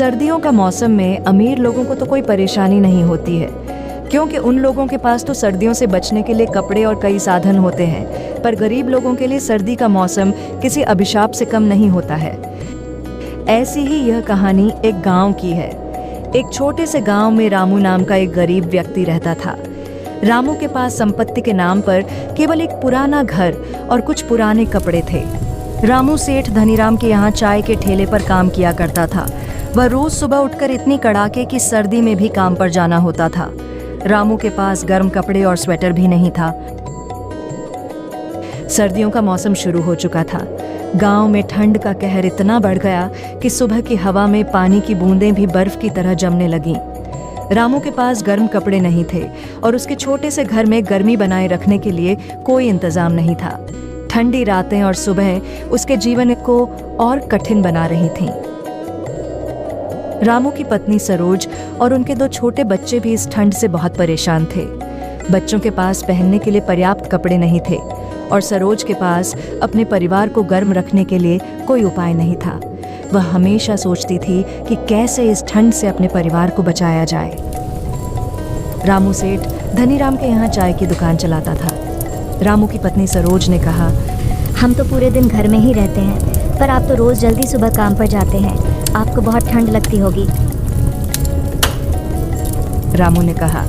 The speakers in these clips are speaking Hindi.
सर्दियों का मौसम में अमीर लोगों को तो कोई परेशानी नहीं होती है, क्योंकि उन लोगों के पास तो सर्दियों से बचने के लिए कपड़े और कई साधन होते हैं। पर गरीब लोगों के लिए सर्दी का मौसम किसी अभिशाप से कम नहीं होता है। ऐसी ही यह कहानी एक गांव की है। एक छोटे से गांव में रामू नाम का एक गरीब व्यक्ति रहता था। रामू के पास संपत्ति के नाम पर केवल एक पुराना घर और कुछ पुराने कपड़े थे। रामू सेठ धनीराम के यहाँ चाय के ठेले पर काम किया करता था। वह रोज सुबह उठकर इतनी कड़ाके की सर्दी में भी काम पर जाना होता था। रामू के पास गर्म कपड़े और स्वेटर भी नहीं था। सर्दियों का मौसम शुरू हो चुका था। गांव में ठंड का कहर इतना बढ़ गया कि सुबह की हवा में पानी की बूंदें भी बर्फ की तरह जमने लगीं। रामू के पास गर्म कपड़े नहीं थे और उसके छोटे से घर में गर्मी बनाए रखने के लिए कोई इंतजाम नहीं था। ठंडी रातें और सुबह उसके जीवन को और कठिन बना रही थीं। रामू की पत्नी सरोज और उनके 2 छोटे बच्चे भी इस ठंड से बहुत परेशान थे। बच्चों के पास पहनने के लिए पर्याप्त कपड़े नहीं थे और सरोज के पास अपने परिवार को गर्म रखने के लिए कोई उपाय नहीं था। वह हमेशा सोचती थी कि कैसे इस ठंड से अपने परिवार को बचाया जाए। रामू सेठ धनीराम के यहाँ चाय की दुकान चलाता था। रामू की पत्नी सरोज ने कहा, हम तो पूरे दिन घर में ही रहते हैं, पर आप तो रोज जल्दी सुबह काम पर जाते हैं, आपको बहुत ठंड लगती होगी। रामू ने कहा,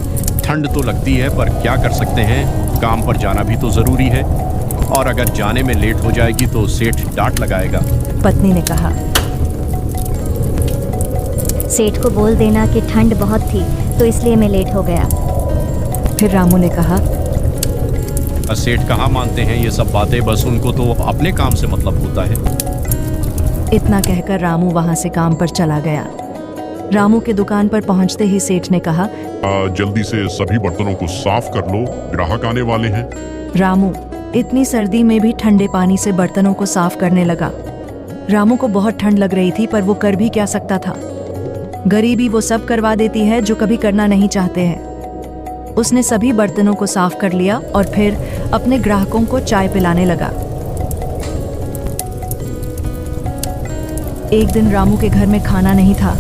ठंड तो लगती है, पर क्या कर सकते हैं, काम पर जाना भी तो जरूरी है, और अगर जाने में लेट हो जाएगी तो सेठ डांट लगाएगा। पत्नी ने कहा, सेठ को बोल देना कि ठंड बहुत थी तो इसलिए मैं लेट हो गया। फिर रामू ने कहा, सेठ कहाँ मानते हैं ये सब बातें, बस उनको तो अपने काम से मतलब होता है। इतना कहकर रामू वहां से काम पर चला गया। रामू के दुकान पर पहुंचते ही सेठ ने कहा, जल्दी से सभी बर्तनों को साफ कर लो, ग्राहक आने वाले हैं। रामू इतनी सर्दी में भी ठंडे पानी से बर्तनों को साफ करने लगा। रामू को बहुत ठंड लग रही थी, पर वो कर भी क्या सकता था। गरीबी वो सब करवा देती है जो कभी करना नहीं चाहते हैं। उसने सभी बर्तनों को साफ कर लिया और फिर अपने ग्राहकों को चाय पिलाने लगा। एक दिन रामू के घर में खाना नहीं था।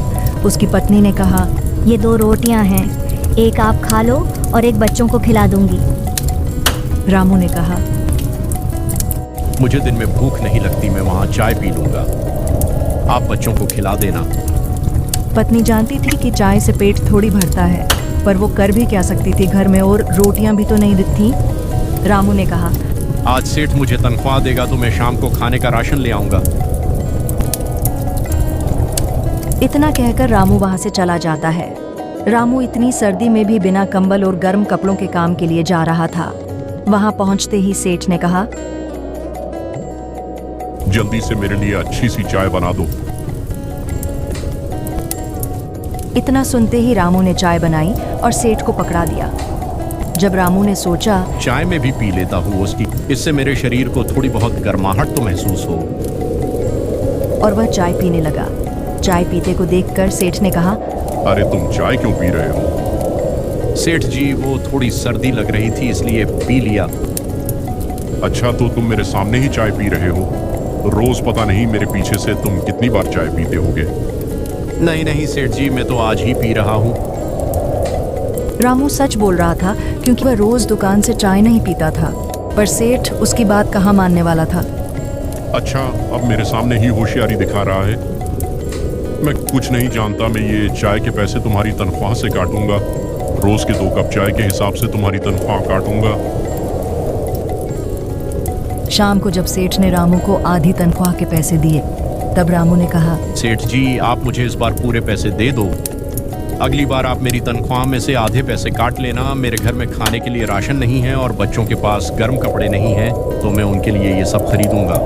उसकी पत्नी ने कहा, ये 2 रोटियां हैं, एक आप खा लो और एक बच्चों को खिला दूंगी। रामू ने कहा, मुझे दिन में भूख नहीं लगती, मैं वहाँ चाय पी लूंगा, आप बच्चों को खिला देना। पत्नी जानती थी कि चाय से पेट थोड़ी भरता है, पर वो कर भी क्या सकती थी, घर में और रोटियां भी तो नहीं थी। रामू ने कहा, आज सेठ मुझे तनख्वाह देगा तो मैं शाम को खाने का राशन ले आऊंगा। इतना कहकर रामू वहां से चला जाता है। रामू इतनी सर्दी में भी बिना कंबल और गर्म कपड़ों के काम के लिए जा रहा था। वहां पहुंचते ही सेठ ने कहा, जल्दी से मेरे लिए अच्छी सी चाय बना दो। इतना सुनते ही रामू ने चाय बनाई और सेठ को पकड़ा दिया। जब रामू ने सोचा, चाय में भी पी लेता हूँ उसकी, इससे मेरे शरीर को थोड़ी बहुत गर्माहट तो महसूस हो, और वह चाय पीने लगा। चाय पीते को देखकर सेठ ने कहा, अरे तुम चाय क्यों पी रहे हो? सेठ जी वो थोड़ी सर्दी लग रही थी इसलिए पी लिया। अच्छा, तो तुम मेरे सामने ही चाय पी रहे हो? रोज पता नहीं मेरे पीछे से तुम कितनी बार चाय पीते होगे। नहीं नहीं सेठ जी, मैं तो आज ही पी रहा हूँ। रामू सच बोल रहा था, क्योंकि वह रोज दुकान से चाय नहीं पीता था, पर सेठ उसकी बात कहाँ मानने वाला था। अच्छा, अब मेरे सामने ही होशियारी दिखा रहा है। मैं कुछ नहीं जानता, मैं ये चाय के पैसे तुम्हारी तनख्वाह से काटूंगा, रोज के 2 कप चाय के हिसाब से तुम्हारी तनख्वाह काटूंगा। शाम को जब सेठ ने रामू को आधी तनख्वाह के पैसे दिए, तब रामू ने कहा, सेठ जी आप मुझे इस बार पूरे पैसे दे दो, अगली बार आप मेरी तनख्वाह में से आधे पैसे काट लेना। मेरे घर में खाने के लिए राशन नहीं है और बच्चों के पास गर्म कपड़े नहीं हैं, तो मैं उनके लिए ये सब खरीदूंगा।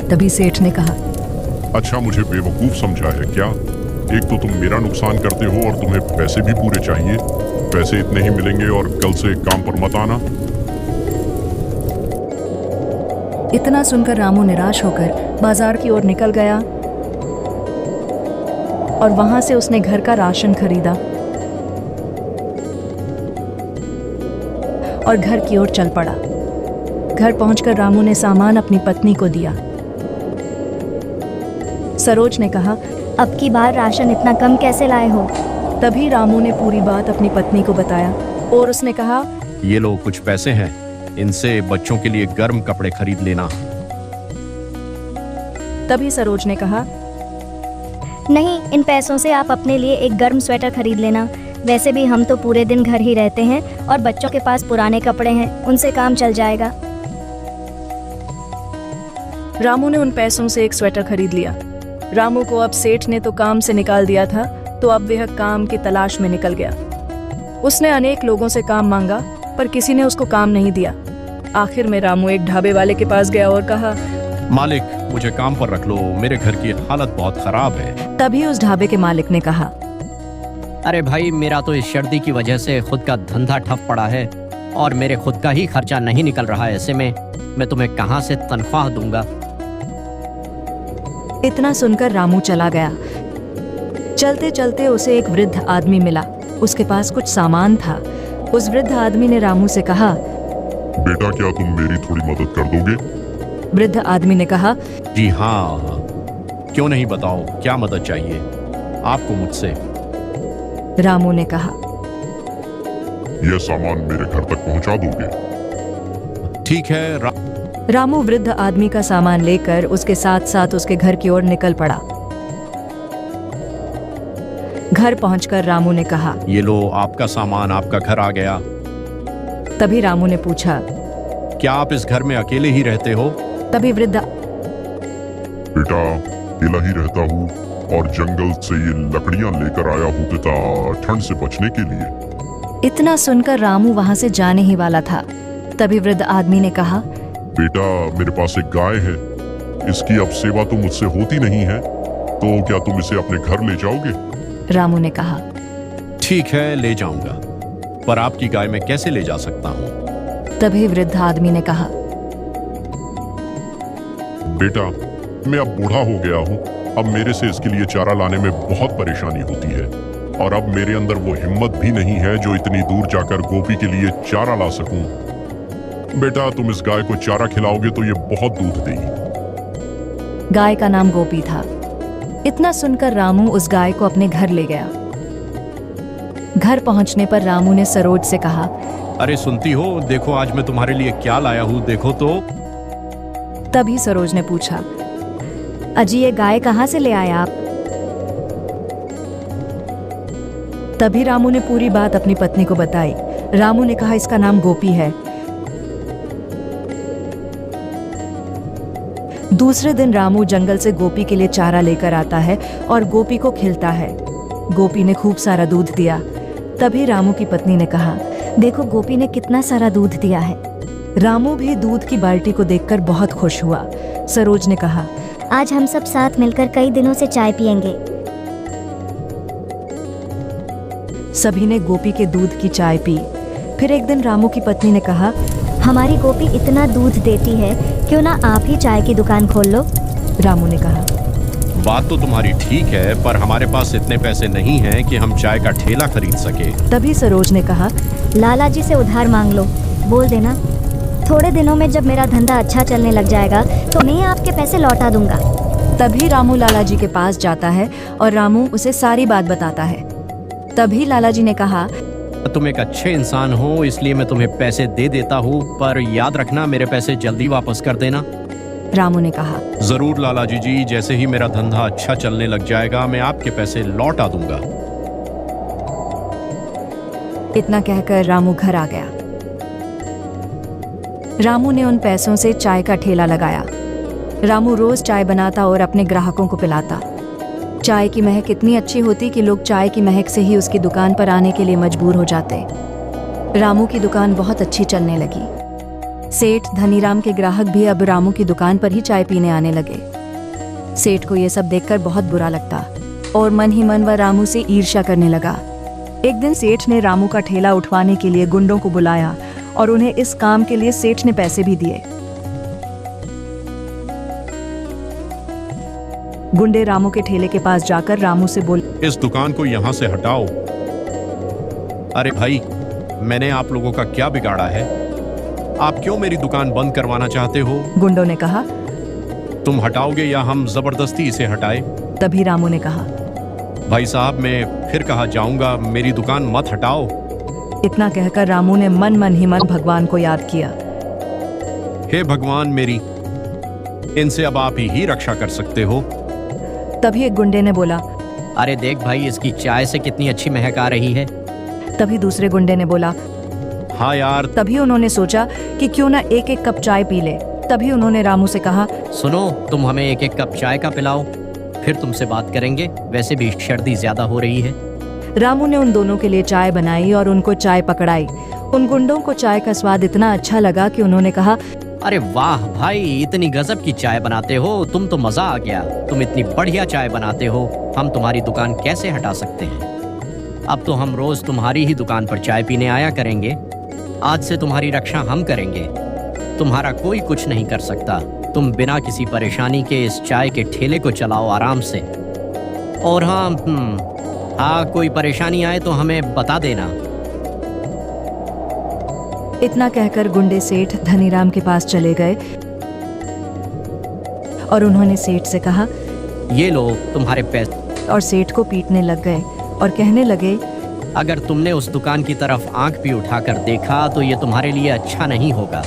तभी सेठ ने कहा, अच्छा, मुझे बेवकूफ समझा है क्या? एक तो तुम मेरा नुकसान करते हो और तुम्हें पैसे भी पूरे चाहिए। पैसे इतने ही मिलेंगे और कल से काम पर मत आना। इतना सुनकर रामू निराश होकर बाजार की ओर निकल गया और वहां से उसने घर का राशन खरीदा और घर की ओर चल पड़ा। घर पहुंचकर रामू ने सामान अपनी पत्नी को दिया। सरोज ने कहा, अब की बार राशन इतना कम कैसे लाए हो? तभी रामू ने पूरी बात अपनी पत्नी को बताया और उसने कहा, ये लो कुछ पैसे हैं, इनसे बच्चों के लिए गर्म कपड़े खरीद लेना। तभी सरोज ने कहा, नहीं, इन पैसों से आप अपने लिए एक गर्म स्वेटर खरीद लेना। वैसे भी हम तो पूरे दिन घर ही रहते हैं और बच्चों के पास पुराने कपड़े हैं, उनसे काम चल जाएगा। रामू ने उन पैसों से एक स्वेटर खरीद लिया। रामू को अब सेठ ने तो काम से निकाल दिया था, तो अब वह काम की तलाश में निकल गया। उसने अनेक लोगों से काम मांगा, पर किसी ने उसको काम नहीं दिया। आखिर में रामू एक ढाबे वाले के पास गया और कहा, मालिक, मुझे काम पर रख लो, मेरे घर की हालत बहुत खराब है। तभी उस ढाबे के मालिक ने कहा, अरे भाई, मेरा तो इस सर्दी की वजह से खुद का धंधा ठप पड़ा है और मेरे खुद का ही खर्चा नहीं निकल रहा है। ऐसे में मैं तुम्हें कहाँ से तनख्वाह दूंगा? इतना सुनकर रामू चला गया। चलते चलते उसे एक वृद्ध आदमी मिला। उसके पास कुछ सामान था। उस वृद्ध आदमी ने रामू से कहा, बेटा, क्या तुम मेरी थोड़ी मदद कर दोगे? वृद्ध आदमी ने कहा, जी हाँ, क्यों नहीं, बताओ क्या मदद चाहिए आपको मुझसे? रामू ने कहा, यह सामान मेरे घर तक पहुंचा दोगे? ठीक है। रामू वृद्ध आदमी का सामान लेकर उसके साथ साथ उसके घर की ओर निकल पड़ा। घर पहुंचकर रामू ने कहा, ये लो आपका सामान, आपका घर आ गया। तभी रामू ने पूछा, क्या आप इस घर में अकेले ही रहते हो? तभी वृद्ध, बेटा, अकेला ही रहता हूँ और जंगल से ये लकड़ियां लेकर आया हूँ तथा ठंड से बचने के लिए। इतना सुनकर रामू वहां से जाने ही वाला था। तभी वृद्ध आदमी ने कहा, बेटा, मेरे पास एक गाय है, इसकी अब सेवा तो मुझसे होती नहीं है, तो क्या तुम इसे अपने घर ले जाओगे? रामू ने कहा, ठीक है, ले जाऊंगा, पर आपकी गाय मैं कैसे ले जा सकता हूँ? तभी वृद्ध आदमी ने कहा, बेटा, मैं अब बूढ़ा हो गया हूँ, अब मेरे से इसके लिए चारा लाने में बहुत परेशानी होती है और अब मेरे अंदर वो हिम्मत भी नहीं है जो इतनी दूर जाकर गोपी के लिए चारा ला सकूं। बेटा, तुम इस गाय को चारा खिलाओगे तो ये बहुत दूध देगी। गाय का नाम गोपी था। इतना सुनकर रामू उस गाय को अपने घर ले गया। घर पहुंचने पर रामू ने सरोज से कहा, अरे सुनती हो, देखो आज मैं तुम्हारे लिए क्या लाया हूँ, देखो तो। तभी सरोज ने पूछा, अजी, ये गाय कहाँ से ले आए आप? तभी रामू ने पूरी बात अपनी पत्नी को बताई। रामू ने कहा, इसका नाम गोपी है। दूसरे दिन रामू जंगल से गोपी के लिए चारा लेकर आता है और गोपी को खिलता है। गोपी ने खूब सारा दूध दिया। तभी रामू की पत्नी ने कहा, देखो गोपी ने कितना सारा दूध दिया है। रामू भी दूध की बाल्टी को देखकर बहुत खुश हुआ। सरोज ने कहा, आज हम सब साथ मिलकर कई दिनों से चाय पियेंगे। सभी ने गोपी के दूध की चाय पी। फिर एक दिन रामू की पत्नी ने कहा, हमारी गोपी इतना दूध देती है, क्यों ना आप ही चाय की दुकान खोल लो? रामू ने कहा, बात तो तुम्हारी ठीक है, पर हमारे पास इतने पैसे नहीं हैं कि हम चाय का ठेला खरीद सके। तभी सरोज ने कहा, लाला जी से उधार मांग लो, बोल देना थोड़े दिनों में जब मेरा धंधा अच्छा चलने लग जाएगा तो मैं आपके पैसे लौटा दूंगा। तभी रामू लाला जी के पास जाता है और रामू उसे सारी बात बताता है। तभी लाला जी ने कहा, तुम एक अच्छे इंसान हो, इसलिए मैं तुम्हें पैसे दे देता हूँ, पर याद रखना मेरे पैसे जल्दी वापस कर देना। रामू ने कहा, जरूर लाला जी, जैसे ही मेरा धंधा अच्छा चलने लग जाएगा मैं आपके पैसे लौटा दूंगा। इतना कहकर रामू घर आ गया। रामू ने उन पैसों से चाय का ठेला लगाया। रामू रोज चाय बनाता और अपने ग्राहकों को पिलाता। चाय की महक इतनी अच्छी होती कि लोग चाय की महक से ही उसकी दुकान पर आने के लिए मजबूर हो जाते। रामू की दुकान बहुत अच्छी चलने लगी। सेठ धनीराम के ग्राहक भी अब रामू की दुकान पर ही चाय पीने आने लगे। सेठ को यह सब देखकर बहुत बुरा लगता और मन ही मन वह रामू से ईर्ष्या करने लगा। एक दिन सेठ ने रामू का ठेला उठवाने के लिए गुंडों को बुलाया और उन्हें इस काम के लिए सेठ ने पैसे भी दिए। गुंडे रामू के ठेले के पास जाकर रामू से बोले, इस दुकान को यहाँ से हटाओ। अरे भाई, मैंने आप लोगों का क्या बिगाड़ा है? आप क्यों मेरी दुकान बंद करवाना चाहते हो? गुंडों ने कहा, तुम हटाओगे या हम जबरदस्ती इसे हटाए? तभी रामू ने कहा, भाई साहब मैं फिर कहाँ जाऊंगा, मेरी दुकान मत हटाओ। इतना कहकर रामू ने मन मन ही मन भगवान को याद किया। हे भगवान मेरी, इनसे अब आप ही रक्षा कर सकते हो। तभी एक गुंडे ने बोला। अरे देख भाई, इसकी चाय से कितनी अच्छी महक आ रही है। तभी दूसरे गुंडे ने बोला। हाँ यार, तभी उन्होंने सोचा कि क्यों ना एक एक कप चाय पी ले। तभी उन्होंने रामू से कहा, सुनो, तुम हमें एक एक कप चाय का पिलाओ, फिर तुमसे बात करेंगे। वैसे भी सर्दी ज्यादा हो रही है। रामू ने उन दोनों के लिए चाय बनाई और उनको चाय पकड़ाई। उन गुंडों को चाय का स्वाद इतना अच्छा लगा कि उन्होंने कहा, अरे वाह भाई, इतनी गजब की चाय बनाते हो तुम, तो मजा आ गया। तुम इतनी बढ़िया चाय बनाते हो, हम तुम्हारी दुकान कैसे हटा सकते हैं। अब तो हम रोज तुम्हारी ही दुकान पर चाय पीने आया करेंगे। आज से तुम्हारी रक्षा हम करेंगे। तुम्हारा कोई कुछ नहीं कर सकता। तुम बिना किसी परेशानी के इस चाय के ठेले को चलाओ आराम से। और हाँ, कोई परेशानी आए तो हमें बता देना। इतना कहकर गुंडे सेठ धनीराम के पास चले गए और उन्होंने सेठ से कहा, ये लो तुम्हारे पैसे। और सेठ को पीटने लग गए और कहने लगे, अगर तुमने उस दुकान की तरफ आंख भी उठाकर देखा तो ये तुम्हारे लिए अच्छा नहीं होगा।